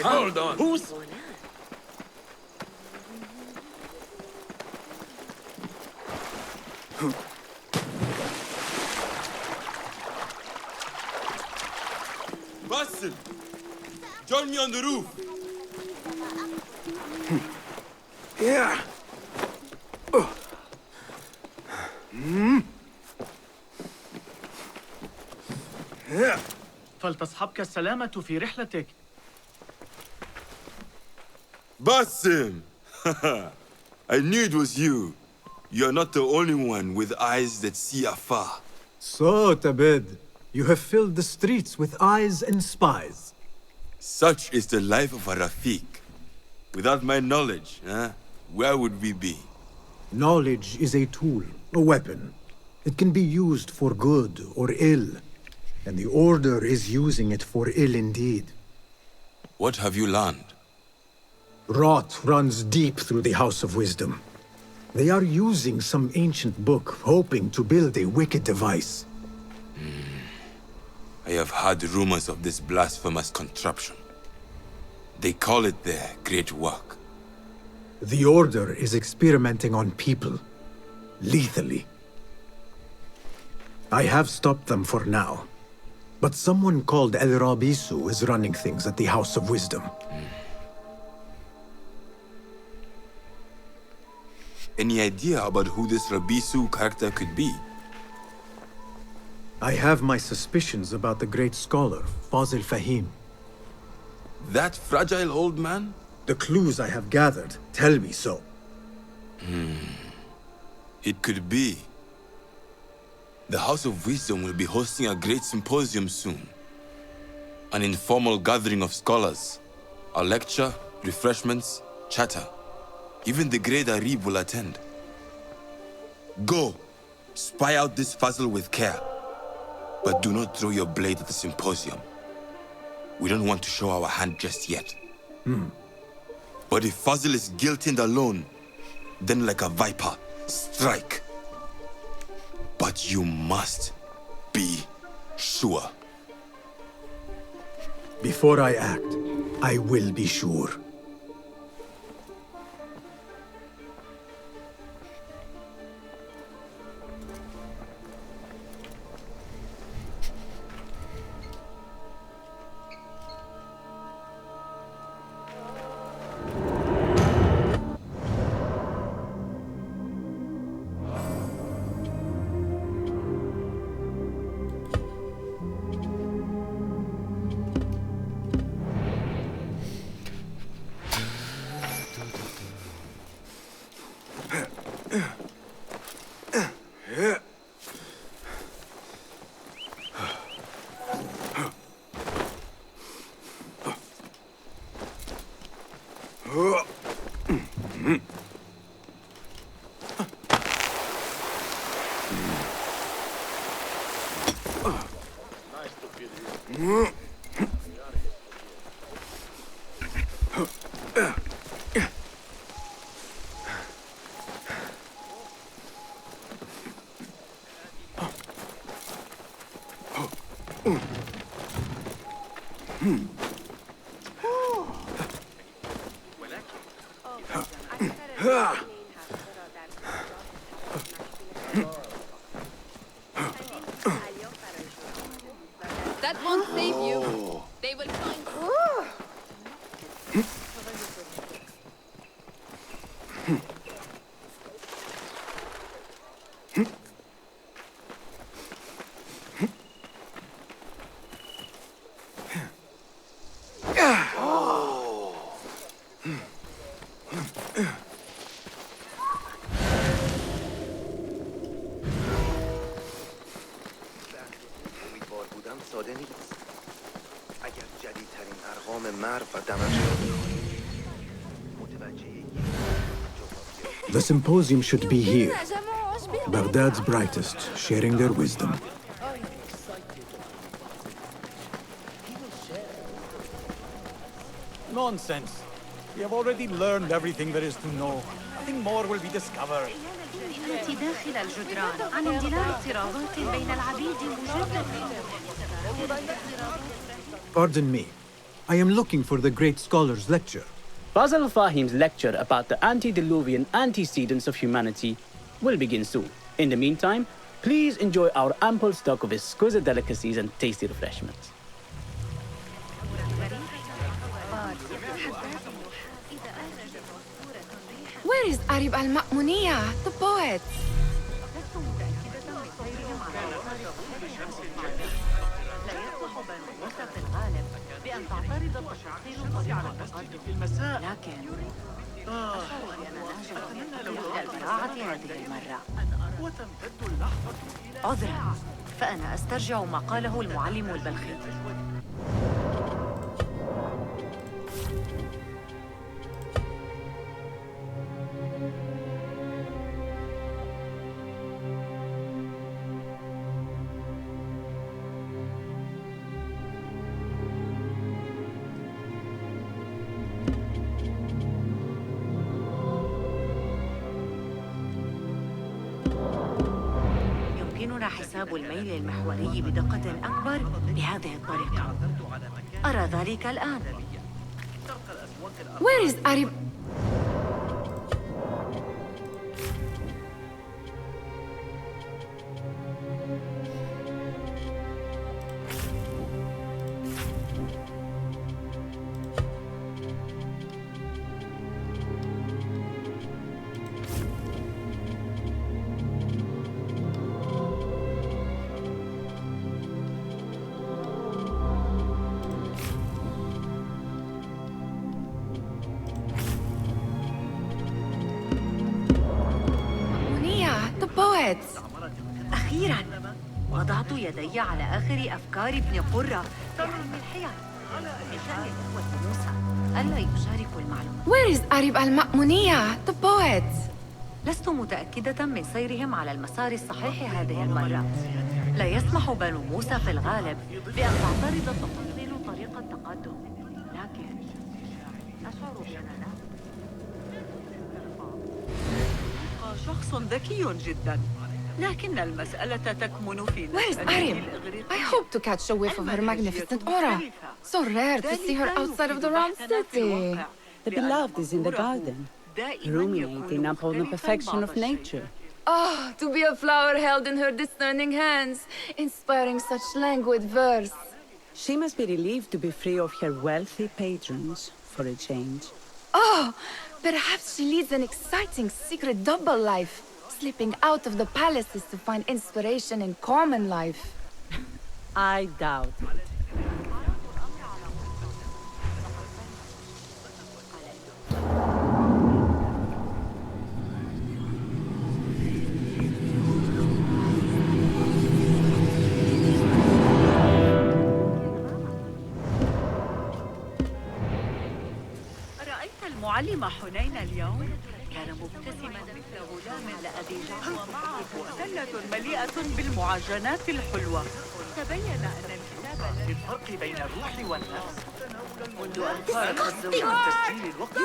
Hold on. Who's... Basim! Join me on the roof! Yeah. فلتصحبك السلامة في رحلتك. Basim! I knew it was you. You're not the only one with eyes that see afar. So, Tabed, you have filled the streets with eyes and spies. Such is the life of a Rafiq. Without my knowledge, where would we be? Knowledge is a tool, a weapon. It can be used for good or ill. And the Order is using it for ill indeed. What have you learned? Rot runs deep through the House of Wisdom. They are using some ancient book, hoping to build a wicked device. I have heard rumors of this blasphemous contraption. They call it their great work. The Order is experimenting on people, lethally. I have stopped them for now. But someone called El Rabisu is running things at the House of Wisdom. Any idea about who this Rabisu character could be? I have my suspicions about the great scholar, Fazil Fahim. That fragile old man? The clues I have gathered tell me so. It could be. The House of Wisdom will be hosting a great symposium soon. An informal gathering of scholars. A lecture, refreshments, chatter. Even the great Arib will attend. Go, spy out this fazil with care. But do not throw your blade at the symposium. We don't want to show our hand just yet. But if Fazil is guilty and alone, then like a viper, strike. But you must be sure. Before I act, I will be sure. That won't save you. They will find امیدوار بودم ساده نیست. اگر جدیدترین ارقام مرو و دمشق متوجه The symposium should be here. Baghdad's brightest, sharing their wisdom. Nonsense. We have already learned everything there is to know. Nothing more will be discovered. داخل الجدران عن اندلاع اضطرابات بين العبيد مجددا. Pardon me. I am looking for the great scholar's lecture. Fazil Fahim's lecture about the antediluvian antecedents of humanity will begin soon. In the meantime, please enjoy our ample stock of exquisite delicacies and tasty refreshments. Where is Arib al-Ma'muniya, the poet? بأن تعترض التفاصيل طريقة التقدم في المساء. لكن أشعر بأن ناجح إلى البراعة هذه المرة. وتمتد اللحظة إلى عذرا، فأنا أسترجع ما قاله المعلم البلخي. يمكننا حساب الميل المحوري بدقة أكبر بهذه الطريقة. أرى ذلك الآن. Where is Arib? The poet. أخيراً وضعت يدي على آخر أفكار ابن قرة بعلم الحيل بشأن الإخوة موسى ألا يشاركوا المعلومات. Where is Arib al-Ma'muniya, the poet? لست متأكدة من سيرهم على المسار الصحيح هذه المرة. لا يسمح بنو موسى في الغالب بأن تعترض التفاصيل طريق التقدم، لكن أشعر بأننا شخص ذكي جدا، لكن المسألة تكمن في Where is Arib? I hope to catch a whiff of her magnificent aura. So rare to see her outside of the round city. The beloved is in the garden, ruminating upon the perfection of nature. Oh, to be a flower held in her discerning hands, inspiring such languid verse. She must be relieved to be free of her wealthy patrons for a change. Oh, perhaps she leads an exciting secret double life, slipping out of the palaces to find inspiration in common life. I doubt it. المعلم حنين اليوم كان مبتسما مثل غلام لأديجان ومعه سلة مليئة بالمعجنات الحلوة. تبين أن الكتاب للفرق بين الروح والنفس منذ أن فارق الزوج عن تسجيل الوقت.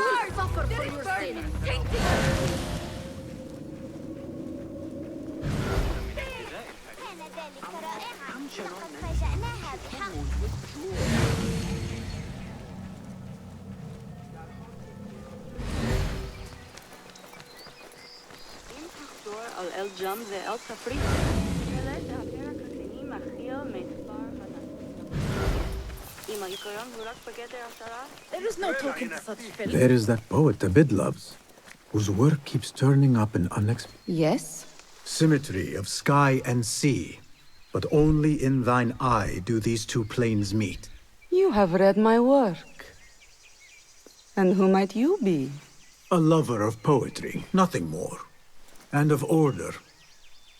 There is no talking to such fellows. There is that poet Abid loves, whose work keeps turning up in unexpected... Yes? Symmetry of sky and sea, but only in thine eye do these two planes meet. You have read my work. And who might you be? A lover of poetry, nothing more. And of order.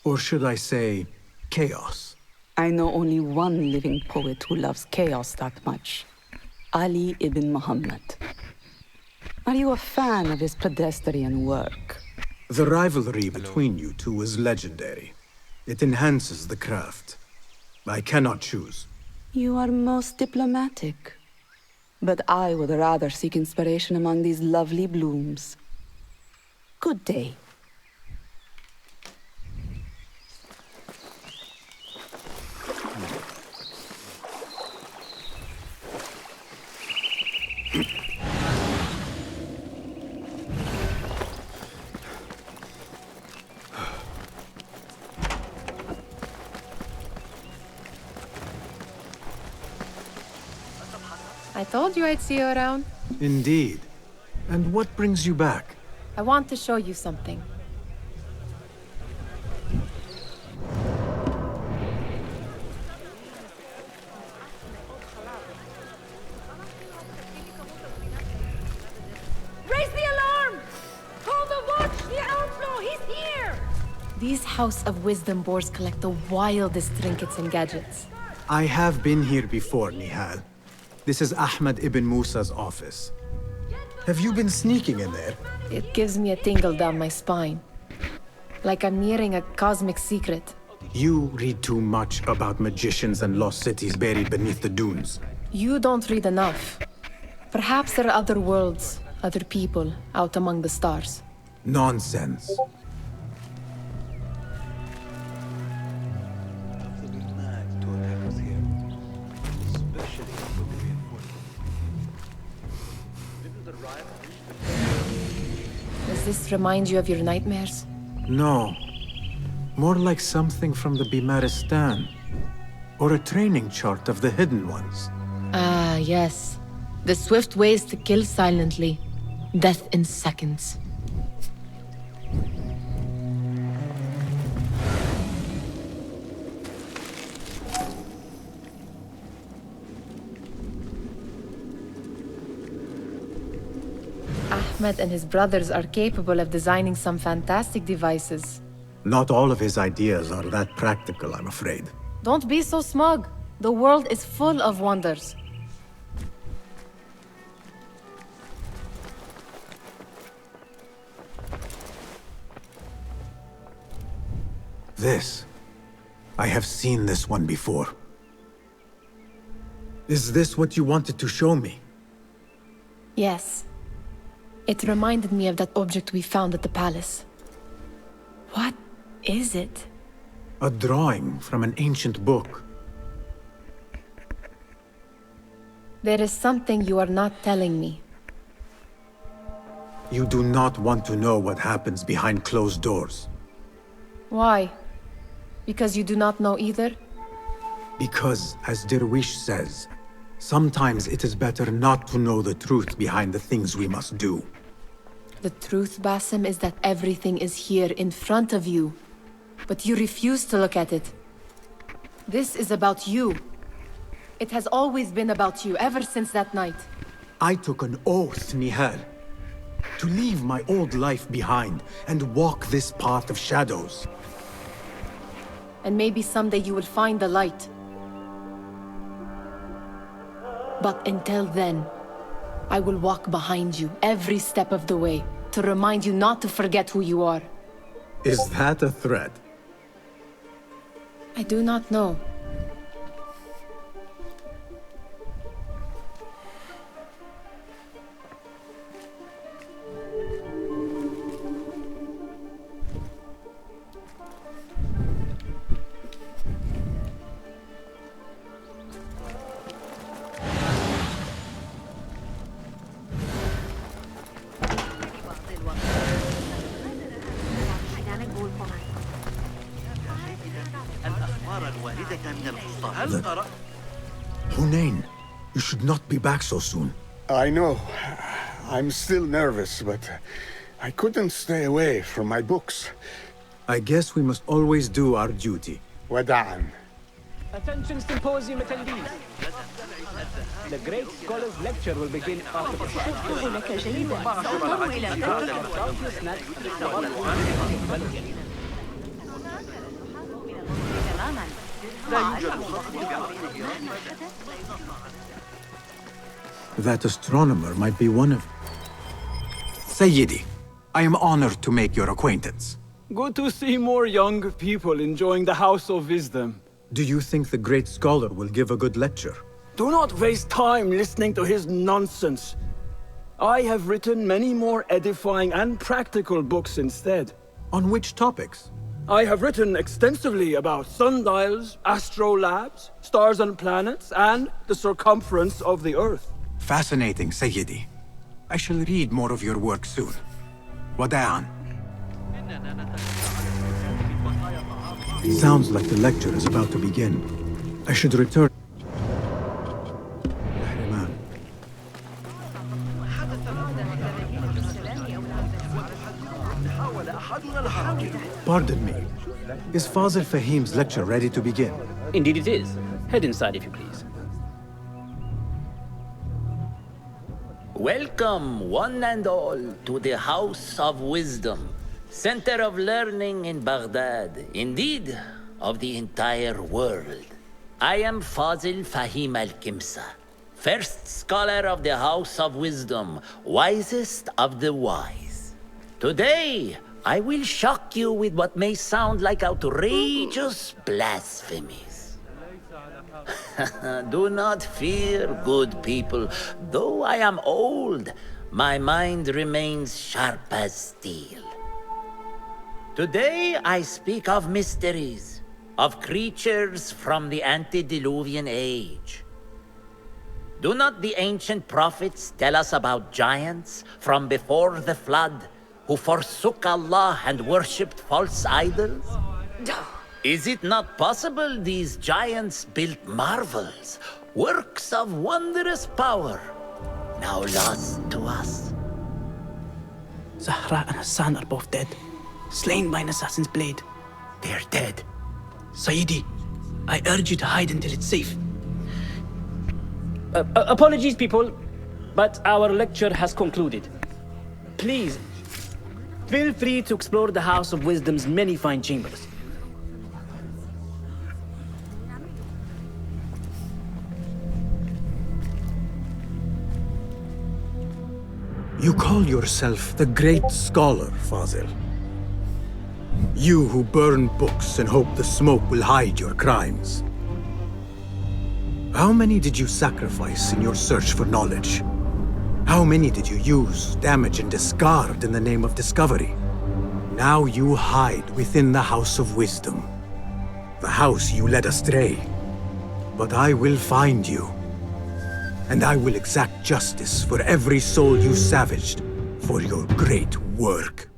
Or should I say, chaos. I know only one living poet who loves chaos that much. Ali ibn Muhammad. Are you a fan of his pedestrian work? The rivalry between you two is legendary. It enhances the craft. I cannot choose. You are most diplomatic. But I would rather seek inspiration among these lovely blooms. Good day. I told you I'd see you around. Indeed. And what brings you back? I want to show you something. Raise the alarm! Call the watch! The outlaw! He's here! These House of Wisdom boars collect the wildest trinkets and gadgets. I have been here before, Nihal. This is Ahmed ibn Musa's office. Have you been sneaking in there? It gives me a tingle down my spine. Like I'm nearing a cosmic secret. You read too much about magicians and lost cities buried beneath the dunes. You don't read enough. Perhaps there are other worlds, other people, out among the stars. Nonsense. Does this remind you of your nightmares? No. More like something from the Bimaristan. Or a training chart of the Hidden Ones. Ah, yes. The swift ways to kill silently. Death in seconds. Ahmed and his brothers are capable of designing some fantastic devices. Not all of his ideas are that practical, I'm afraid. Don't be so smug. The world is full of wonders. This. I have seen this one before. Is this what you wanted to show me? Yes. It reminded me of that object we found at the palace. What is it? A drawing from an ancient book. There is something you are not telling me. You do not want to know what happens behind closed doors. Why? Because you do not know either? Because, as Derwish says, sometimes it is better not to know the truth behind the things we must do. The truth, Basim, is that everything is here in front of you. But you refuse to look at it. This is about you. It has always been about you, ever since that night. I took an oath, Nihal, to leave my old life behind and walk this path of shadows. And maybe someday you will find the light. But until then, I will walk behind you every step of the way to remind you not to forget who you are. Is that a threat? I do not know. Hunain, you should not be back so soon. I know. I'm still nervous, but I couldn't stay away from my books. I guess we must always do our duty. Wada'an. Attention symposium attendees. The great scholar's lecture will begin after a short أعرف لك جيدا سأضطر إلى ترك That astronomer might be one of... Sayyidi, I am honored to make your acquaintance. Good to see more young people enjoying the House of Wisdom. Do you think the great scholar will give a good lecture? Do not waste time listening to his nonsense. I have written many more edifying and practical books instead. On which topics? I have written extensively about sundials, astrolabes, stars and planets, and the circumference of the Earth. Fascinating, Sayyidi. I shall read more of your work soon. Wada'an. Sounds like the lecture is about to begin. I should return. Pardon me. Is Fazil Fahim's lecture ready to begin? Indeed it is. Head inside if you please. Welcome, one and all, to the House of Wisdom, center of learning in Baghdad, indeed, of the entire world. I am Fazil Fahim al-Kimsa, first scholar of the House of Wisdom, wisest of the wise. Today, I will shock you with what may sound like outrageous blasphemies. Do not fear, good people. Though I am old, my mind remains sharp as steel. Today I speak of mysteries, of creatures from the antediluvian age. Do not the ancient prophets tell us about giants from before the flood who forsook Allah and worshipped false idols? Is it not possible these giants built marvels, works of wondrous power, now lost to us? Zahra and Hassan are both dead, slain by an assassin's blade. They're dead. Sayyidi, I urge you to hide until it's safe. Apologies, people, but our lecture has concluded. Please, feel free to explore the House of Wisdom's many fine chambers. You call yourself the great scholar, Fazil. You who burn books and hope the smoke will hide your crimes. How many did you sacrifice in your search for knowledge? How many did you use, damage, and discard in the name of discovery? Now you hide within the House of Wisdom. The house you led astray. But I will find you. And I will exact justice for every soul you savaged for your great work.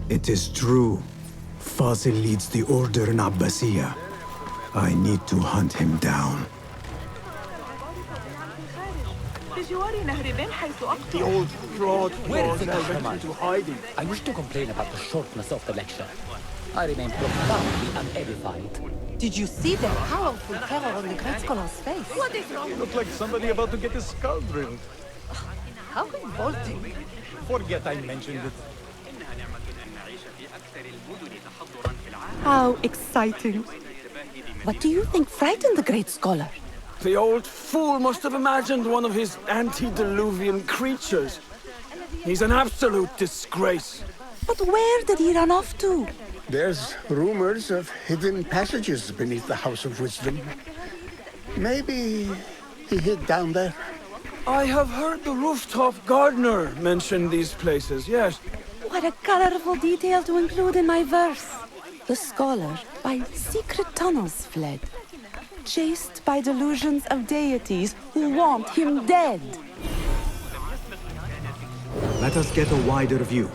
It is true. Fazil leads the order in Abbasiyah. I need to hunt him down. The old fraud went into hiding. I wish to complain about the shortness of the lecture. I remain profoundly unedified. Did you see the powerful terror on the great scholar's face? What is wrong? He looked like somebody about to get his skull drilled. How revolting. Forget I mentioned it. How exciting. What do you think frightened the great scholar? The old fool must have imagined one of his antediluvian creatures. He's an absolute disgrace. But where did he run off to? There's rumors of hidden passages beneath the House of Wisdom. Maybe he hid down there. I have heard the rooftop gardener mention these places, yes. What a colorful detail to include in my verse. The scholar by secret tunnels fled, chased by delusions of deities who want him dead. Let us get a wider view.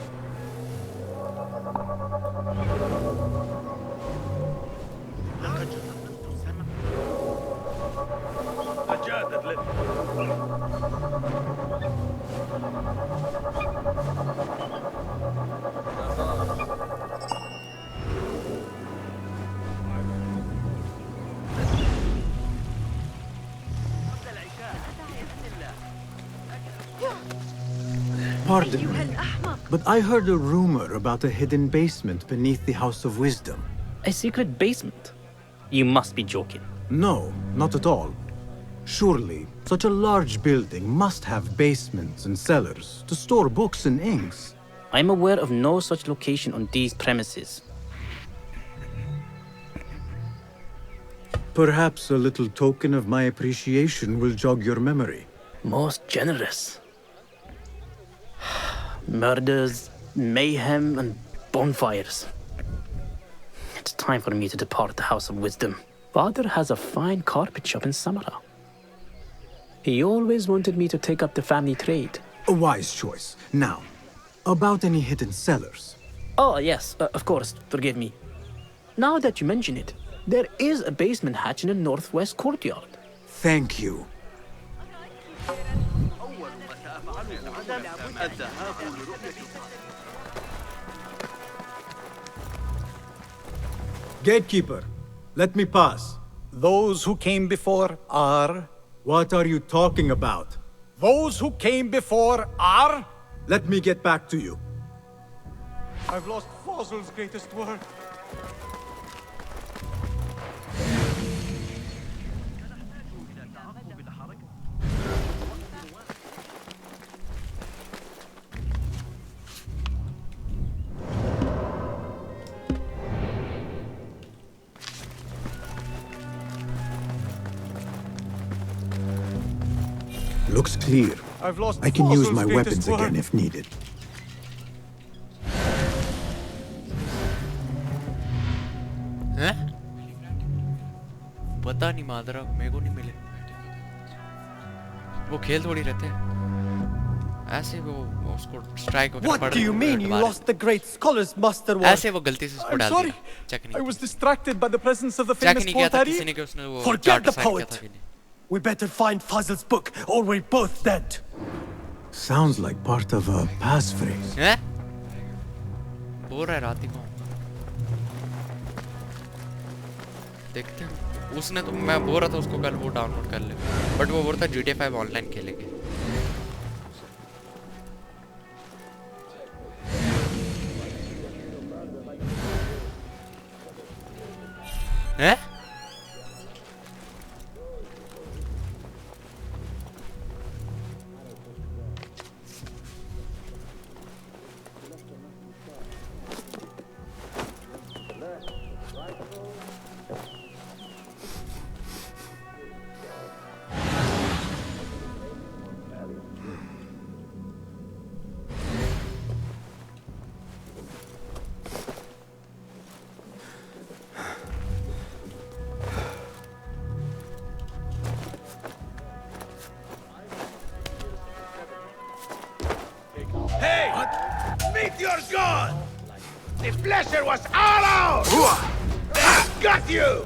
Pardon me, but I heard a rumor about a hidden basement beneath the House of Wisdom. A secret basement? You must be joking. No, not at all. Surely, such a large building must have basements and cellars to store books and inks. I'm aware of no such location on these premises. Perhaps a little token of my appreciation will jog your memory. Most generous. Murders, mayhem, and bonfires. It's time for me to depart the House of Wisdom. Father has a fine carpet shop in Samara. He always wanted me to take up the family trade. A wise choice. Now, about any hidden cellars? Oh, yes, of course, forgive me. Now that you mention it, there is a basement hatch in the northwest courtyard. Thank you. Gatekeeper, let me pass. Those who came before are... What are you talking about? Those who came before are... Let me get back to you. I've lost Fazil's greatest work. Looks clear. I've lost I can use Fazil's my greatest weapons again if needed. हैं? पता नहीं मादरा मेरे को नहीं मिले वो खेल थोड़ी रहते हैं ऐसे वो उसको स्ट्राइक वगैरह What do you mean you lost the great scholars master war? ऐसे वो गलती से उसको डाल दिया चेक नहीं I was distracted by the presence of the check famous नहीं किया था poet किसी Ari. ने कि उसने वो Forget the चार्ट साइन किया poet. था कि नहीं We better find Fazil's book or we're both dead. Sounds like part of a passphrase. हैं? बोल रहा है रात ही को देखते हैं उसने तो मैं बोल रहा था उसको कल वो डाउनलोड कर ले बट वो बोल रहा था GTA 5 ऑनलाइन खेलेंगे हैं? Hey! Meet your god! The flesher was all out! They got you!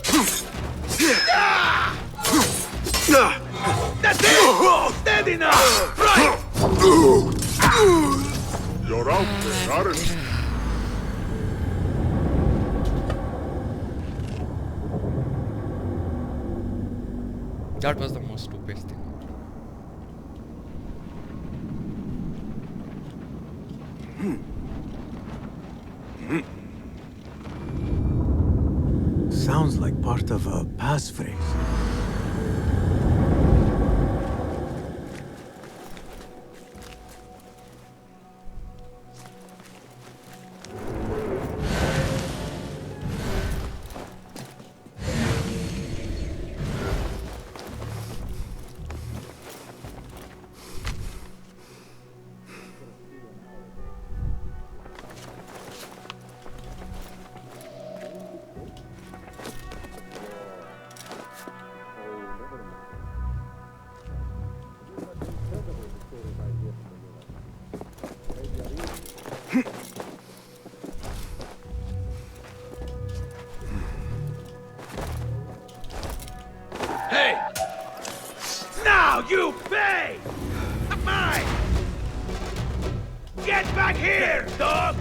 That's it! Steady now! Right! You're out there, aren't you? That was the most stupidest thing. Sounds like part of a passphrase. Hey! Now you pay! Mine! Get back here, dog!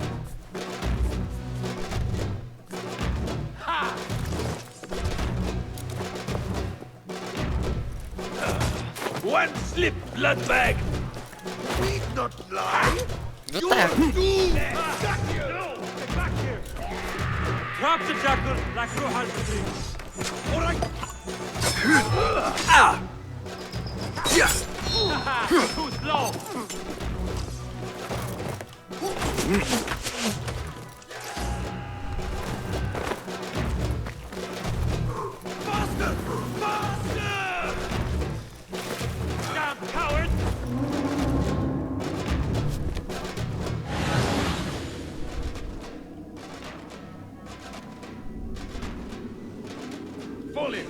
Ha! One slip, blood bag! not lie! What the heck? Drop the jackal like Ruhal Padri. All right. Too slow. Faster! Faster! Damn coward! Fall in!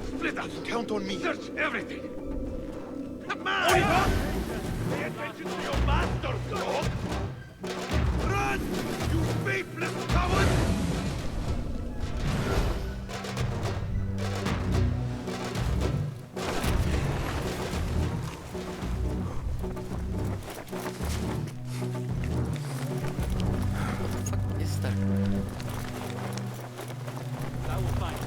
Split us! Count on me! Search everything! Come on! Pay attention to your master, dog! Run! You faithless coward! Is that? I will find.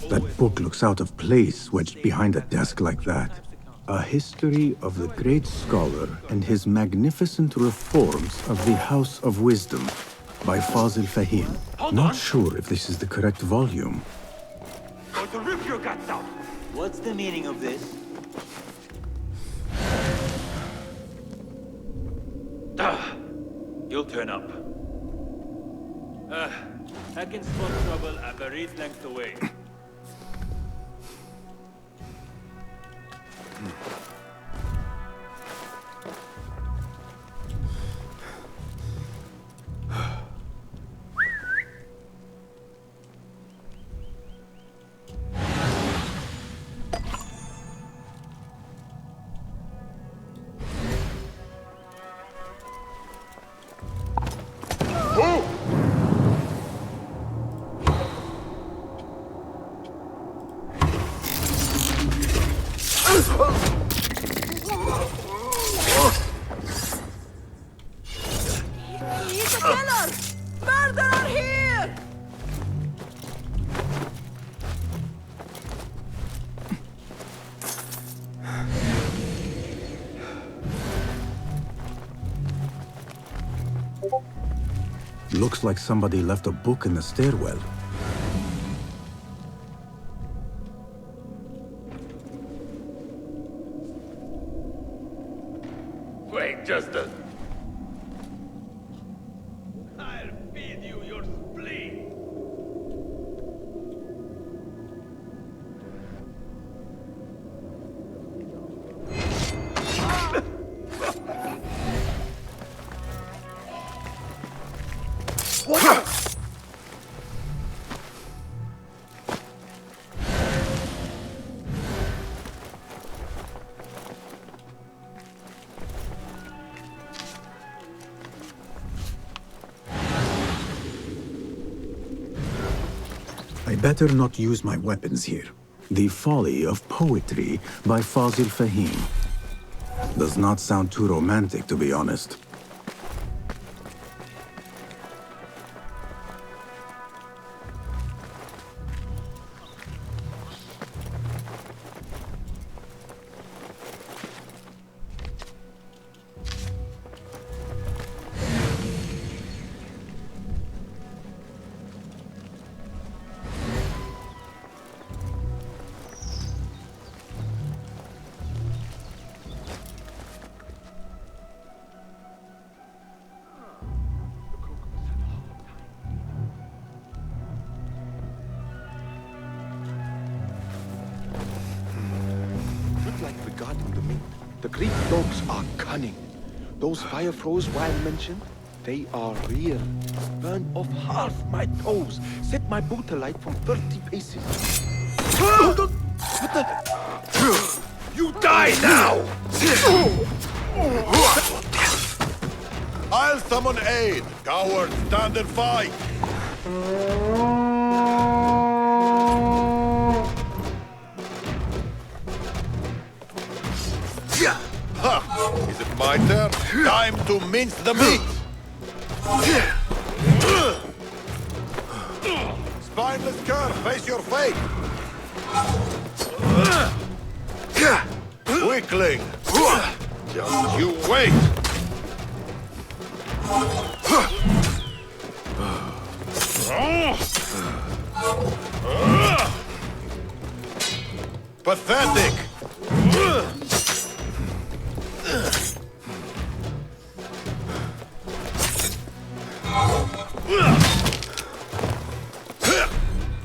That book looks out of place, wedged behind a desk like that. A history of the great scholar and his magnificent reforms of the House of Wisdom by Fazil Fahim. Not sure if this is the correct volume. Going to rip your guts out. What's the meaning of this? You'll turn up. I can spot trouble a buried length away. He's a killer! Murderer here! Looks like somebody left a book in the stairwell. Wait just a... I'll feed you your spleen! What? I better not use my weapons here. The Folly of Poetry by Fazil Fahim. Does not sound too romantic, to be honest. Like regarding the meat, the Greek dogs are cunning. Those fire throws Wild mentioned, they are real. Burned off half my toes. Set my boot alight from 30 paces. What the? You die now! I'll summon aid. Cowards, stand and fight! Ha! Is it my turn? Time to mince the meat! Spineless cur, face your fate! Weakling! Just you wait! Pathetic!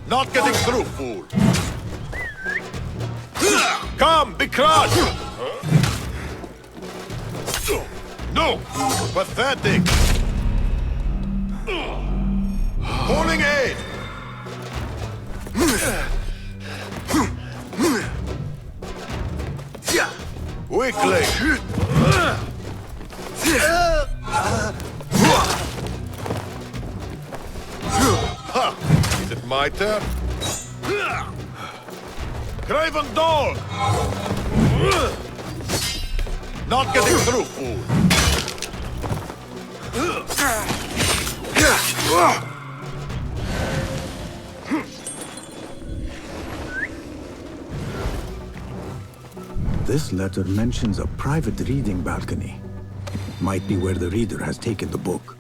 Not getting through, fool! Come, be crushed! No! Pathetic! Calling aid! Weakling! Ha! Is it my turn? Craven dog! Not getting through, fool! This letter mentions a private reading balcony. Might be where the reader has taken the book.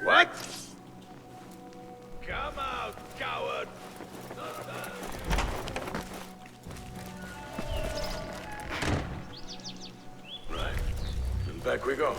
What? Come out, coward! Right. And back we go.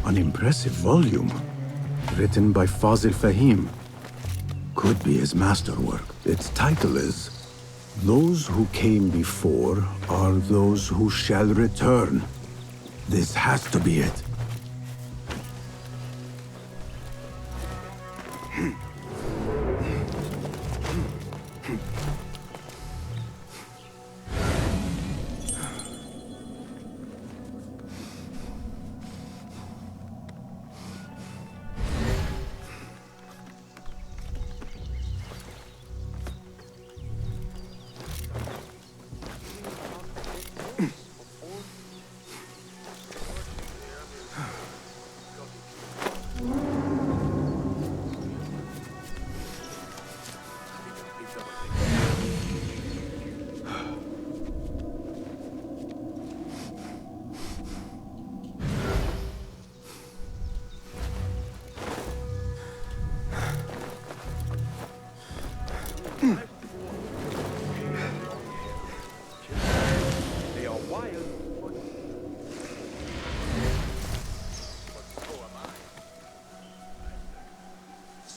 An impressive volume, written by Fazil Fahim. Could be his masterwork. Its title is, "Those who came before are those who shall return." This has to be it.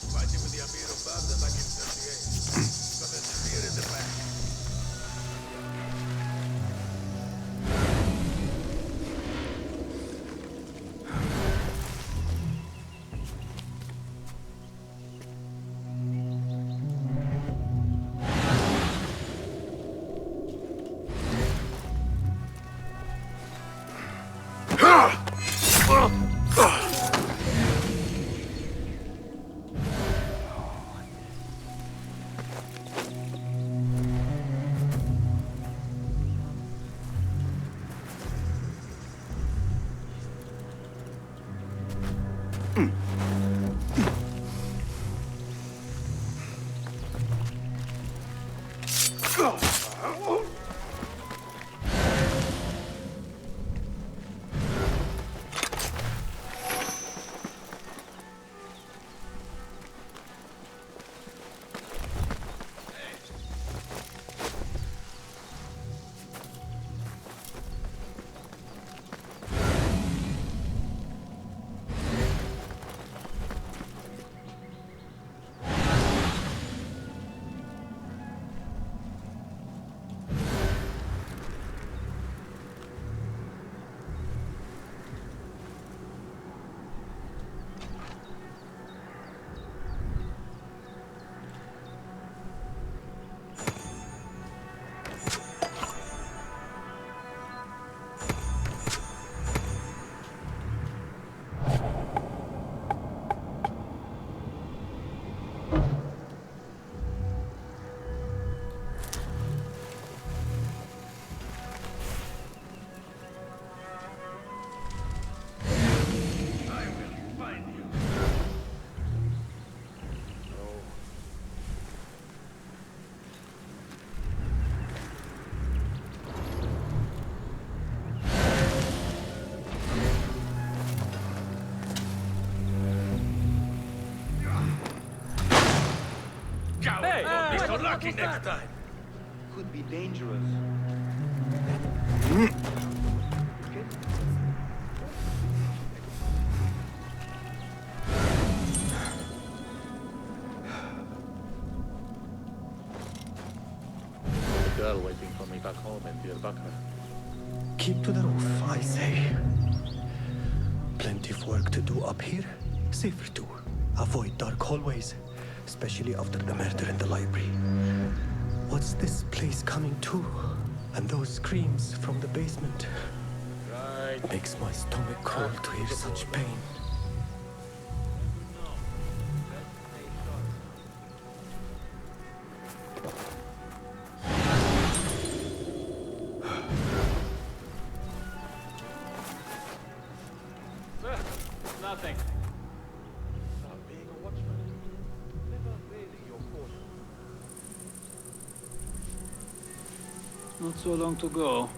Fighting with the Amir of Baghdad back in 38. Got a spear in the back. Coward, won't be so lucky next time. Could be dangerous. There's a girl waiting for me back home in Dear Bakr. Keep to the roof, I say. Plenty of work to do up here. Safer too. Avoid dark hallways, especially after the murder in the library. What's this place coming to? And those screams from the basement. Right. Makes my stomach crawl to hear such pain. Nothing. Being a watchman, never really your forte. Not so long to go.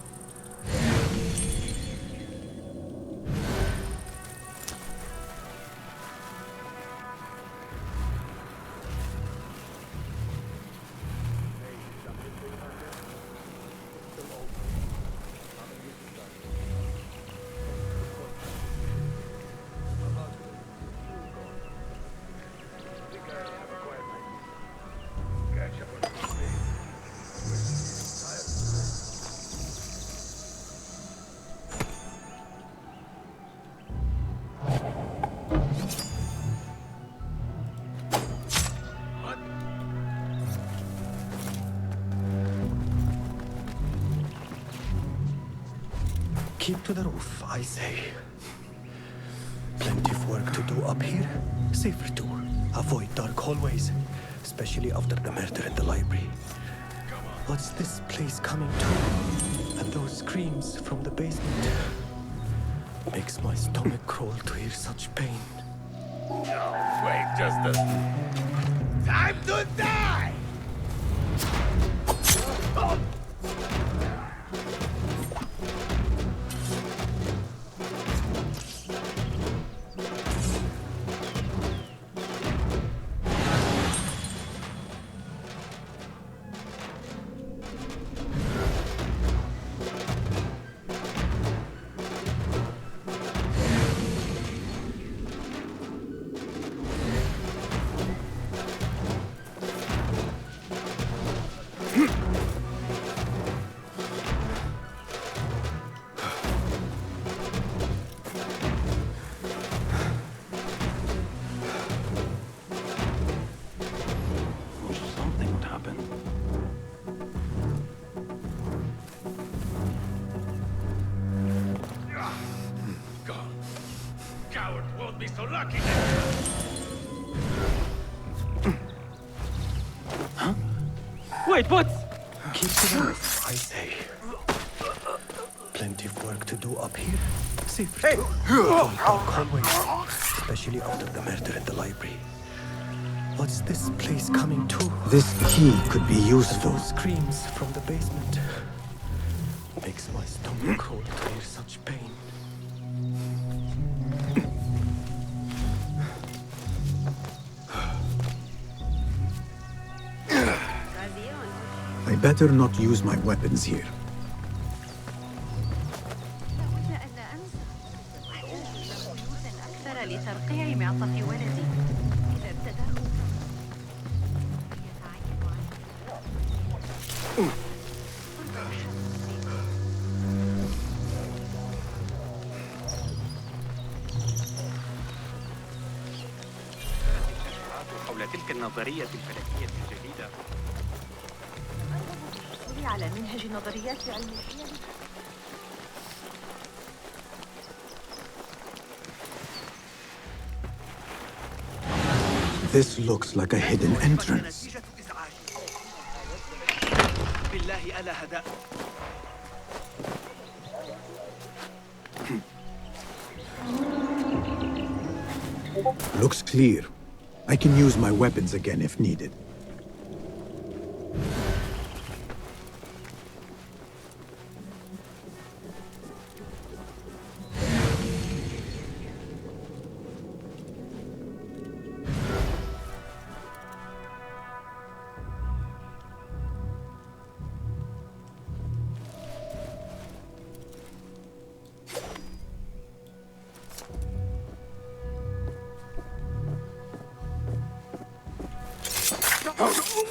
Keep to the roof, I say. Plenty of work to do up here. Safer too. Avoid dark hallways, especially after the murder in the library. What's this place coming to? And those screams from the basement. Makes my stomach crawl to hear such pain. Oh, wait just a... Time to die! Wait, what? Keep it up, I say. Plenty of work to do up here. Safe. Hey! Always, especially after the murder in the library. What's this place coming to? This key could be useful. Those screams from the basement. Makes my stomach crawl to hear such pain. I better not use my weapons here. لترقيع معطف ولدي. إذا ابتدأ حول تلك النظرية الفلكية الجديدة على منهج نظريات علم الحياة. This looks like a hidden entrance. بالله ألا هدأ. Looks clear. I can use my weapons again if needed.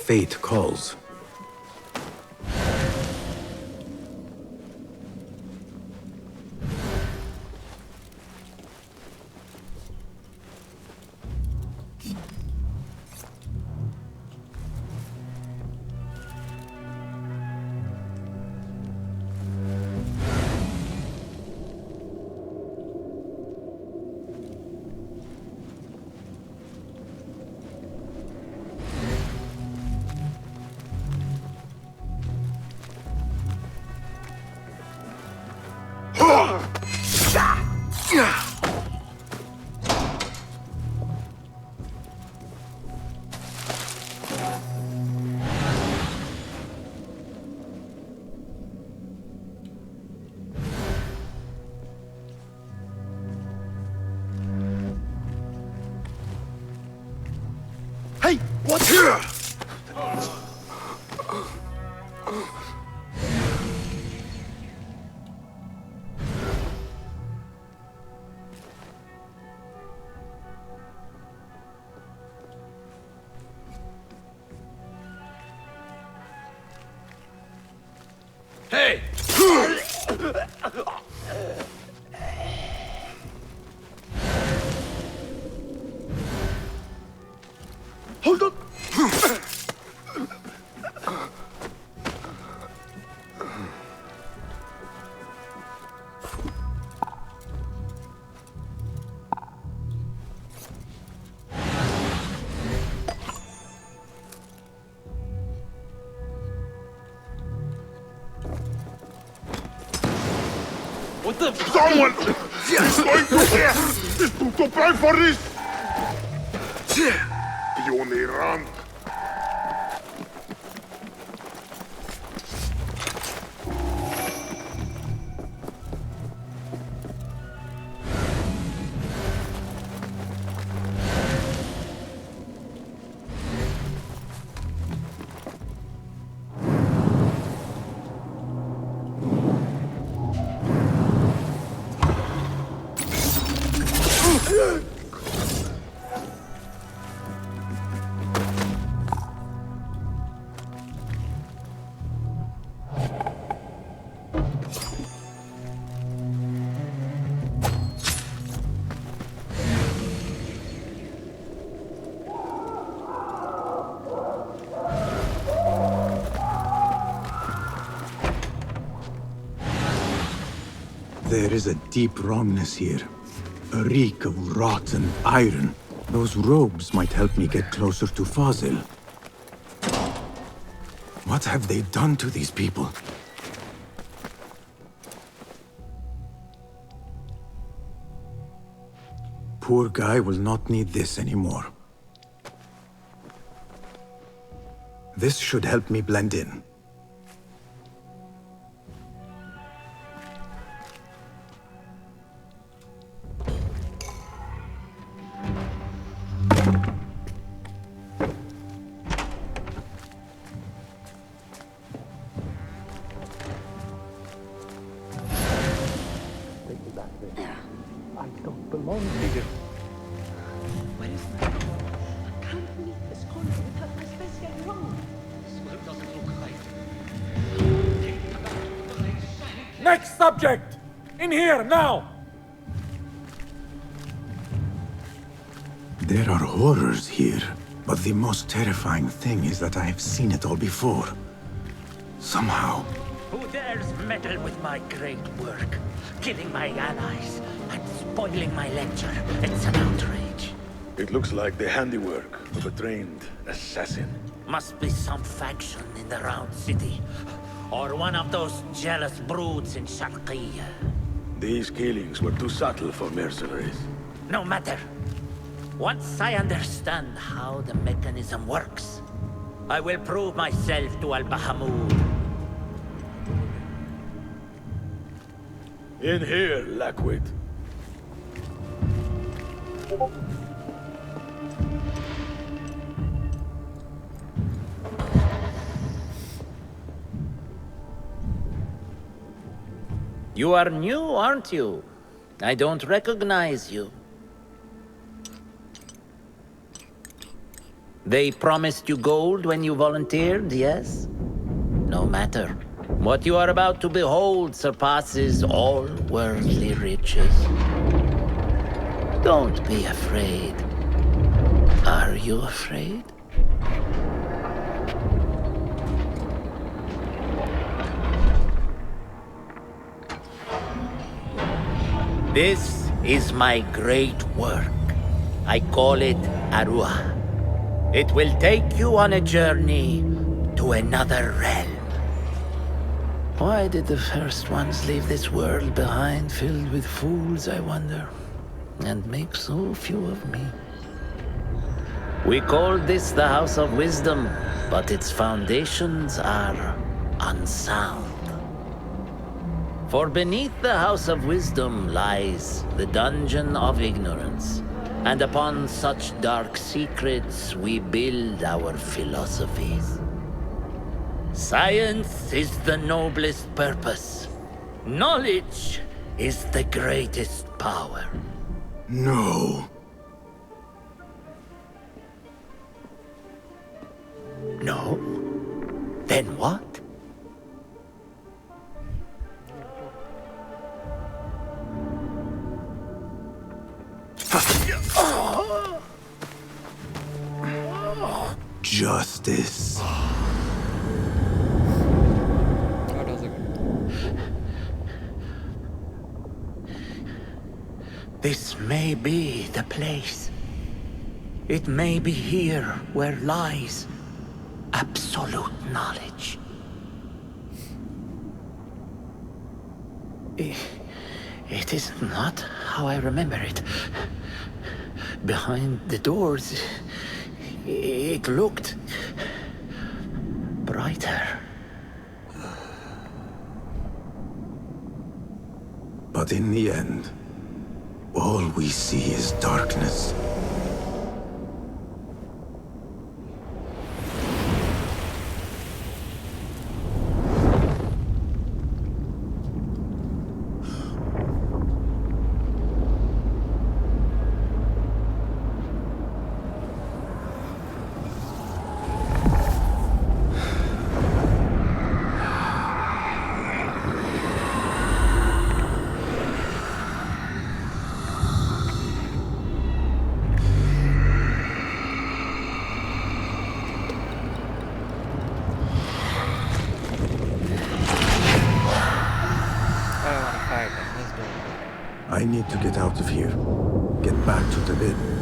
Fate calls. Hey, what's here? Hey! Hold on! What the? Someone is going to here to pay for this! The only run. There is a deep wrongness here. A reek of rotten iron. Those robes might help me get closer to Fazil. What have they done to these people? Poor guy will not need this anymore. This should help me blend in. I don't belong here. Where is my dog? I can't meet this corner without my space getting wrong. This doesn't look right. Next subject! In here, now! There are horrors here, but the most terrifying thing is that I have seen it all before. Somehow. Who dares meddle with my great work? Killing my allies and spoiling my lecture. It's an outrage. It looks like the handiwork of a trained assassin. Must be some faction in the Round City. Or one of those jealous broods in Sharqiyya. These killings were too subtle for mercenaries. No matter. Once I understand how the mechanism works, I will prove myself to Al-Bahamud. In here, Lackwit. You are new, aren't you? I don't recognize you. They promised you gold when you volunteered, yes? No matter. What you are about to behold surpasses all worldly riches. Don't be afraid. Are you afraid? This is my great work. I call it Arua. It will take you on a journey to another realm. Why did the first ones leave this world behind, filled with fools, I wonder, and make so few of me? We called this the House of Wisdom, but its foundations are unsound. For beneath the House of Wisdom lies the Dungeon of Ignorance, and upon such dark secrets we build our philosophies. Science is the noblest purpose. Knowledge is the greatest power. No. No? Then what? Justice. This may be the place. It may be here where lies absolute knowledge. It is not how I remember it. Behind the doors, it looked brighter. But in the end, all we see is darkness. I need to get out of here. Get back to the bed.